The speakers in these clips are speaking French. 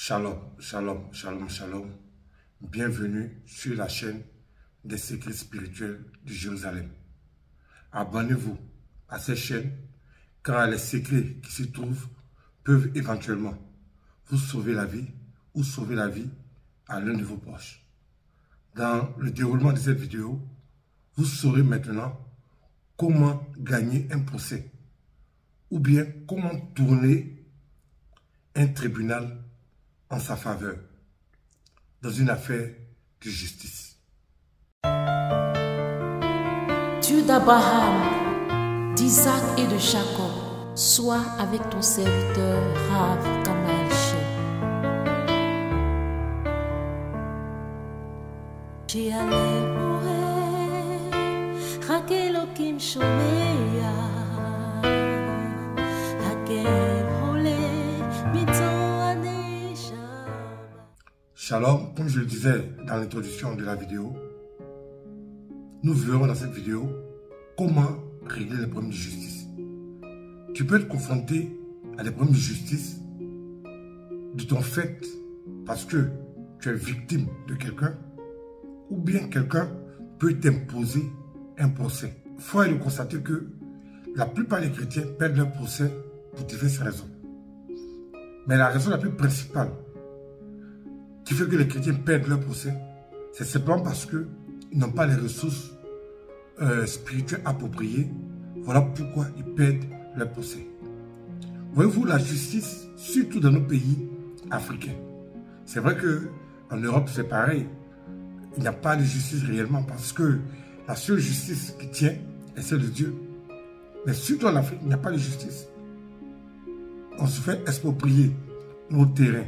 Shalom, shalom, shalom, shalom. Bienvenue sur la chaîne des secrets spirituels de Jérusalem. Abonnez-vous à cette chaîne car les secrets qui s'y trouvent peuvent éventuellement vous sauver la vie ou sauver la vie à l'un de vos proches. Dans le déroulement de cette vidéo, vous saurez maintenant comment gagner un procès ou bien comment tourner un tribunal en sa faveur dans une affaire de justice. Dieu d'Abraham, d'Isaac et de Jacob, sois avec ton serviteur Rav Kamal Shem. Shalom, comme je le disais dans l'introduction de la vidéo, nous verrons dans cette vidéo comment régler les problèmes de justice. Tu peux être confronté à des problèmes de justice de ton fait parce que tu es victime de quelqu'un ou bien quelqu'un peut t'imposer un procès. Il faut aller constater que la plupart des chrétiens perdent leur procès pour diverses raisons. Mais la raison la plus principale qui fait que les chrétiens perdent leur procès, c'est simplement parce qu'ils n'ont pas les ressources spirituelles appropriées. Voilà pourquoi ils perdent leur procès. Voyez-vous, la justice, surtout dans nos pays africains, c'est vrai qu'en Europe c'est pareil. Il n'y a pas de justice réellement parce que la seule justice qui tient est celle de Dieu. Mais surtout en Afrique, il n'y a pas de justice. On se fait exproprier nos terrains.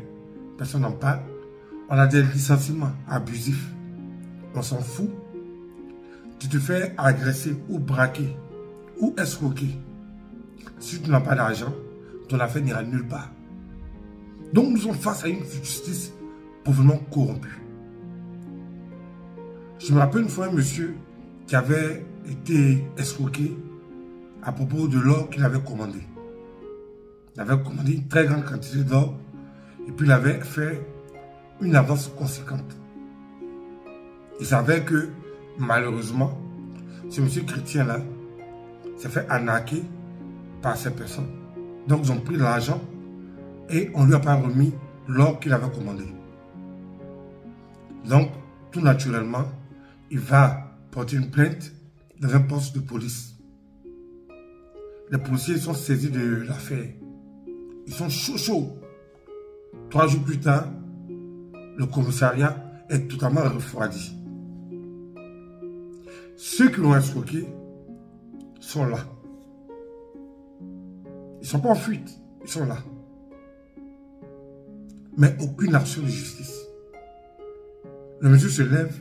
Personne n'en parle. On a des licenciements abusifs. On s'en fout. Tu te fais agresser ou braquer ou escroquer. Si tu n'as pas d'argent, ton affaire n'ira nulle part. Donc nous sommes face à une justice pauvrement corrompue. Je me rappelle une fois un monsieur qui avait été escroqué à propos de l'or qu'il avait commandé. Il avait commandé une très grande quantité d'or et puis il avait fait une avance conséquente. Il savait que malheureusement, ce monsieur chrétien-là s'est fait arnaquer par ces personnes. Donc ils ont pris l'argent et on ne lui a pas remis l'or qu'il avait commandé. Donc tout naturellement, il va porter une plainte dans un poste de police. Les policiers sont saisis de l'affaire. Ils sont chauds. 3 jours plus tard, le commissariat est totalement refroidi. Ceux qui l'ont escroqué sont là. Ils ne sont pas en fuite, ils sont là. Mais aucune action de justice. Le monsieur se lève,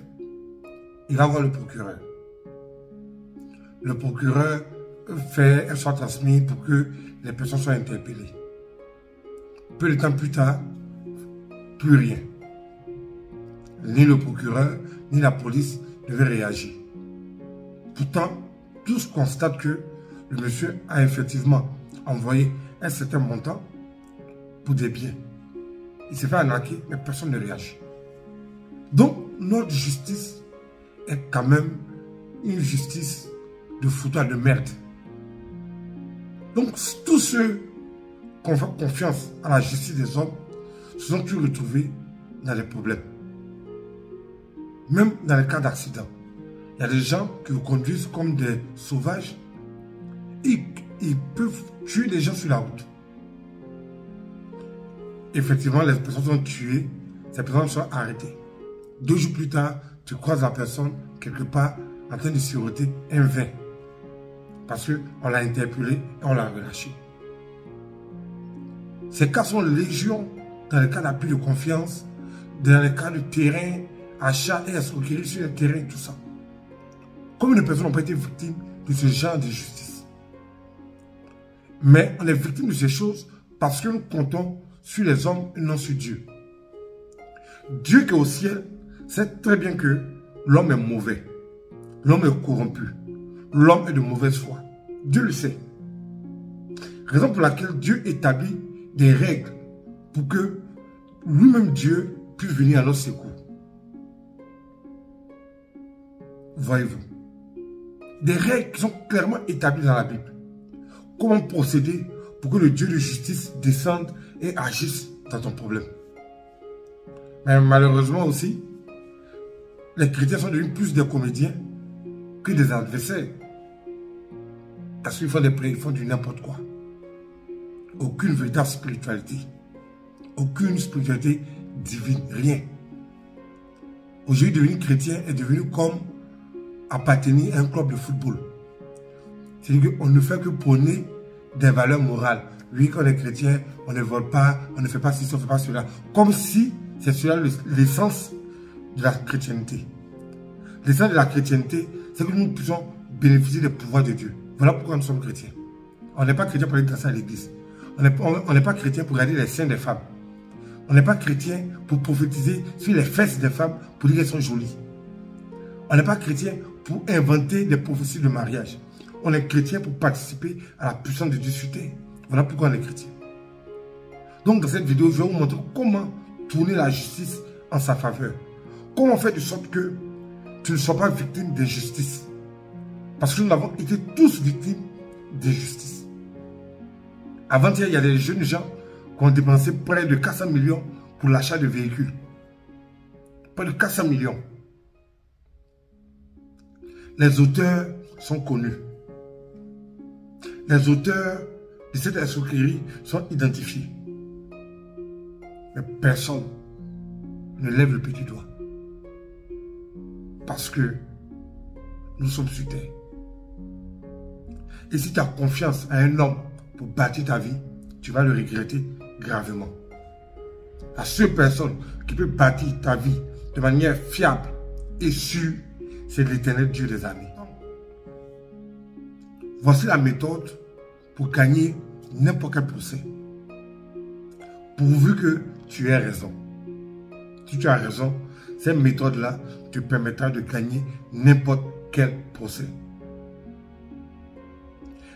il va voir le procureur. Le procureur fait un soit transmis pour que les personnes soient interpellées. Peu de temps plus tard, plus rien. Ni le procureur, ni la police ne veulent réagir. Pourtant, tous constatent que le monsieur a effectivement envoyé un certain montant pour des biens. Il s'est fait arnaquer, mais personne ne réagit. Donc, notre justice est quand même une justice de foutoir de merde. Donc, tous ceux qui ont fait confiance à la justice des hommes se sont tous retrouvés dans des problèmes. Même dans les cas d'accident. Il y a des gens qui vous conduisent comme des sauvages et ils peuvent tuer des gens sur la route. Effectivement, les personnes sont tuées, ces personnes sont arrêtées. 2 jours plus tard, tu croises la personne quelque part en train de siroter un vin. Parce qu'on l'a interpellé et on l'a relâché. Ces cas sont légion dans les cas d'appui de confiance, dans les cas de terrain, achat et escroquerie sur le terrain, tout ça. Combien de personnes n'ont pas été victimes de ce genre de justice? Mais on est victime de ces choses parce que nous comptons sur les hommes et non sur Dieu. Dieu qui est au ciel sait très bien que l'homme est mauvais. L'homme est corrompu. L'homme est de mauvaise foi. Dieu le sait. Raison pour laquelle Dieu établit des règles pour que lui-même Dieu puisse venir à notre secours. Voyez-vous, des règles qui sont clairement établies dans la Bible. Comment procéder pour que le Dieu de justice descende et agisse dans ton problème. Mais malheureusement aussi, les chrétiens sont devenus plus des comédiens que des adversaires. Parce qu'ils font des prières, ils font du n'importe quoi. Aucune véritable spiritualité. Aucune spiritualité divine, rien. Aujourd'hui, devenir chrétien est devenu comme appartenir à un club de football. C'est-à-dire qu'on ne fait que prôner des valeurs morales. Oui, quand on est chrétien, on ne vole pas, on ne fait pas ceci, on ne fait pas cela. Comme si c'est cela l'essence de la chrétienté. L'essence de la chrétienté, c'est que nous puissions bénéficier des pouvoirs de Dieu. Voilà pourquoi nous sommes chrétiens. On n'est pas chrétien pour aller danser à l'église. On n'est pas chrétien pour regarder les seins des femmes. On n'est pas chrétien pour prophétiser sur les fesses des femmes pour dire qu'elles sont jolies. On n'est pas chrétien pour inventer des prophéties de mariage. On est chrétien pour participer à la puissance de Dieu sur terre. Voilà pourquoi on est chrétien. Donc dans cette vidéo, je vais vous montrer comment tourner la justice en sa faveur. Comment faire de sorte que tu ne sois pas victime d'injustice. Parce que nous avons été tous victimes d'injustice. Avant-hier, il y a des jeunes gens qui ont dépensé près de 400 millions pour l'achat de véhicules. Près de 400 millions. Les auteurs sont connus. Les auteurs de cette escroquerie sont identifiés. Mais personne ne lève le petit doigt. Parce que nous sommes sur terre. Et si tu as confiance à un homme pour bâtir ta vie, tu vas le regretter gravement. La seule personne qui peut bâtir ta vie de manière fiable et sûre, c'est l'Éternel Dieu des armées. Voici la méthode pour gagner n'importe quel procès. Pourvu que tu aies raison. Si tu as raison, cette méthode-là te permettra de gagner n'importe quel procès.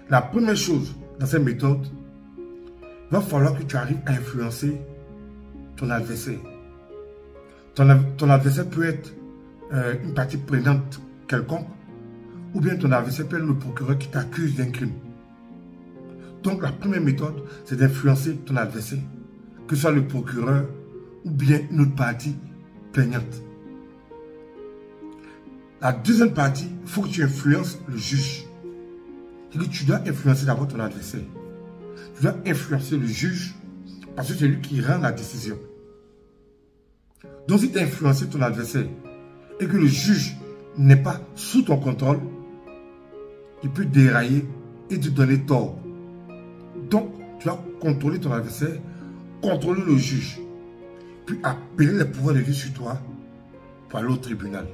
La première chose dans cette méthode, il va falloir que tu arrives à influencer ton adversaire. Ton adversaire peut être une partie prenante quelconque, ou bien ton adversaire peut être le procureur qui t'accuse d'un crime. Donc la première méthode, c'est d'influencer ton adversaire, que ce soit le procureur ou bien une autre partie plaignante. La deuxième partie, il faut que tu influences le juge. C'est que tu dois influencer d'abord ton adversaire. Tu dois influencer le juge parce que c'est lui qui rend la décision. Donc si tu as influencé ton adversaire et que le juge n'est pas sous ton contrôle, il peut dérailler et te donner tort. Donc tu dois contrôler ton adversaire, contrôler le juge, puis appeler les pouvoirs de Dieu sur toi pour aller au tribunal.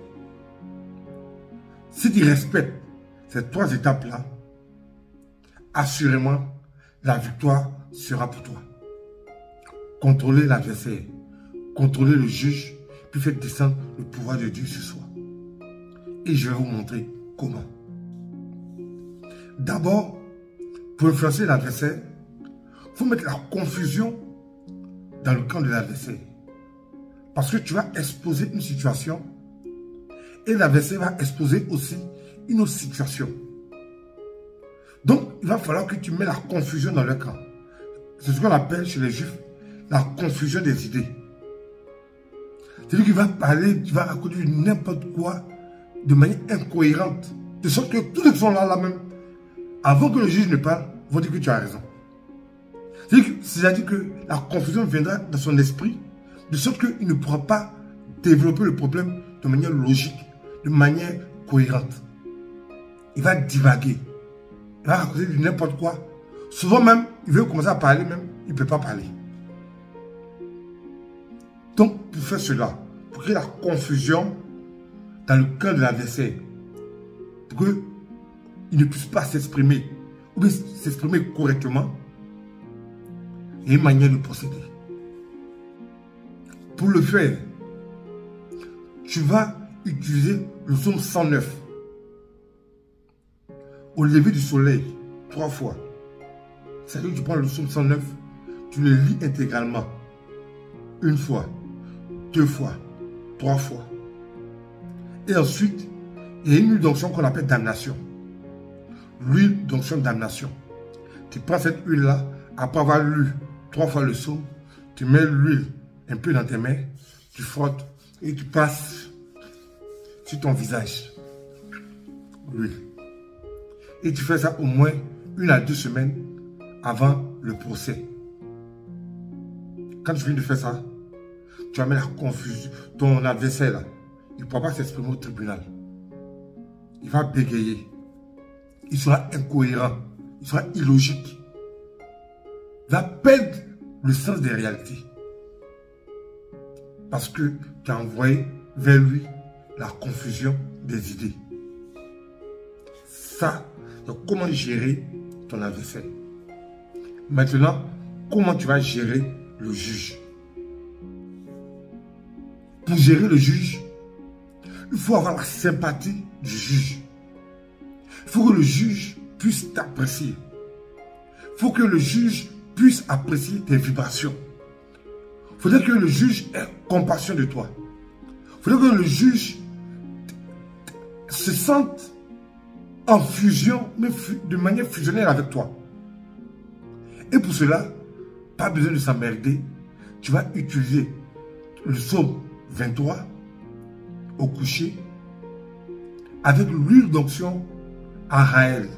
Si tu respectes ces trois étapes-là, assurément, la victoire sera pour toi. Contrôler l'adversaire, contrôler le juge, puis faire descendre le pouvoir de Dieu sur soi. Et je vais vous montrer comment. D'abord, pour influencer l'adversaire, il faut mettre la confusion dans le camp de l'adversaire. Parce que tu vas exposer une situation et l'adversaire va exposer aussi une autre situation. Donc, il va falloir que tu mets la confusion dans le camp. C'est ce qu'on appelle chez les Juifs la confusion des idées. C'est-à-dire qu'il va parler, tu vas raconter n'importe quoi de manière incohérente. De sorte que tous ceux qui sont là même, avant que le juge ne parle, vont dire que tu as raison. C'est-à-dire que la confusion viendra dans son esprit, de sorte qu'il ne pourra pas développer le problème de manière logique, de manière cohérente. Il va divaguer. Il va raconter n'importe quoi. Souvent même, il veut commencer à parler même, il ne peut pas parler. Donc, pour faire cela, pour créer la confusion dans le cœur de l'adversaire, pour qu'il ne puisse pas s'exprimer, ou bien s'exprimer correctement, il y a une manière de procéder. Pour le faire, tu vas utiliser le psaume 109. Au lever du soleil, 3 fois. C'est-à-dire que tu prends le psaume 109, tu le lis intégralement. une fois, 2 fois, 3 fois. Et ensuite, il y a une huile d'onction qu'on appelle damnation. L'huile d'onction damnation. Tu prends cette huile-là, après avoir lu 3 fois le psaume, tu mets l'huile un peu dans tes mains, tu frottes et tu passes sur ton visage. L'huile. Et tu fais ça au moins 1 à 2 semaines avant le procès. Quand tu viens de faire ça, tu vas mettre la confusion. Ton adversaire, là, il ne pourra pas s'exprimer au tribunal. Il va bégayer. Il sera incohérent. Il sera illogique. Il va perdre le sens des réalités. Parce que tu as envoyé vers lui la confusion des idées. Ça, c'est comment gérer ton adversaire. Maintenant, comment tu vas gérer le juge? Pour gérer le juge, il faut avoir la sympathie du juge. Il faut que le juge puisse t'apprécier. Il faut que le juge puisse apprécier tes vibrations. Il faudrait que le juge ait compassion de toi. Il faudrait que le juge se sente en fusion, mais de manière fusionnelle avec toi. Et pour cela, pas besoin de s'emmerder. Tu vas utiliser le psaume 23 au coucher avec l'huile d'onction à Raël.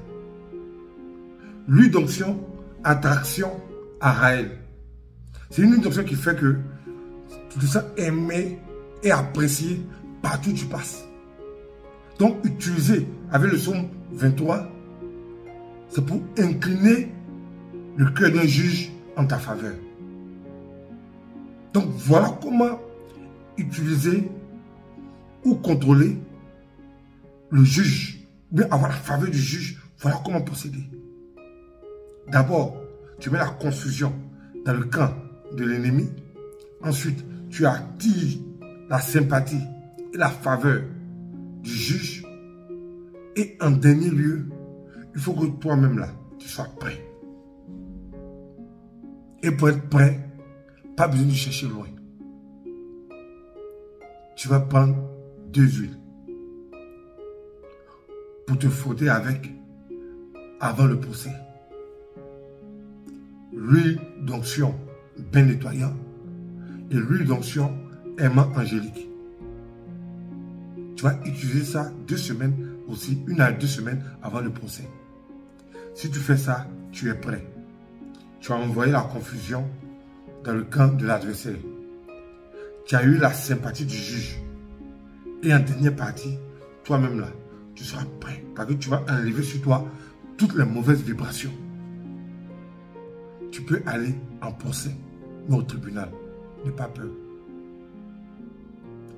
L'huile d'onction, attraction à Raël. C'est une huile d'onction qui fait que tu te sens aimé et apprécié partout où tu passes. Donc, utiliser avec le psaume 23, c'est pour incliner le cœur d'un juge en ta faveur. Donc, voilà comment utiliser ou contrôler le juge, ou bien avoir la faveur du juge. Voilà comment procéder. D'abord, tu mets la confusion dans le camp de l'ennemi. Ensuite, tu attires la sympathie et la faveur du juge. Et en dernier lieu, il faut que toi-même là, tu sois prêt. Et pour être prêt, pas besoin de chercher loin. Tu vas prendre 2 huiles pour te frotter avec avant le procès. L'huile d'onction bien nettoyant et l'huile d'onction aimant angélique. Tu vas utiliser ça 2 semaines aussi, 1 à 2 semaines avant le procès. Si tu fais ça, tu es prêt. Tu as envoyé la confusion dans le camp de l'adversaire. Tu as eu la sympathie du juge. Et en dernière partie, toi-même là, tu seras prêt. Parce que tu vas enlever sur toi toutes les mauvaises vibrations. Tu peux aller en procès, mais au tribunal. N'aie pas peur.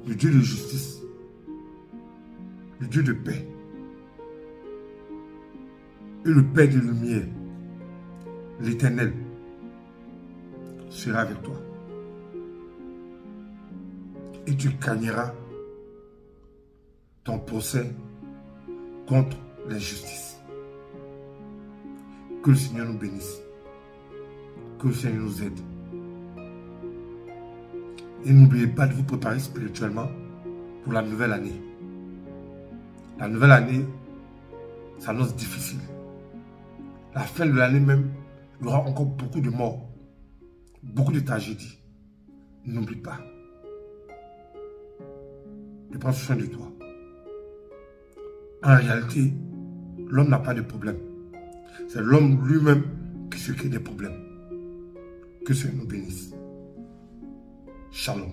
Le Dieu de justice, le Dieu de paix et le Père de lumière, l'Éternel, sera avec toi. Et tu gagneras ton procès contre l'injustice. Que le Seigneur nous bénisse. Que le Seigneur nous aide. Et n'oubliez pas de vous préparer spirituellement pour la nouvelle année. La nouvelle année s'annonce difficile. La fin de l'année même, il y aura encore beaucoup de morts, beaucoup de tragédies. N'oublie pas de prendre soin de toi. En réalité, l'homme n'a pas de problème. C'est l'homme lui-même qui se crée des problèmes. Que Dieu nous bénisse. Shalom.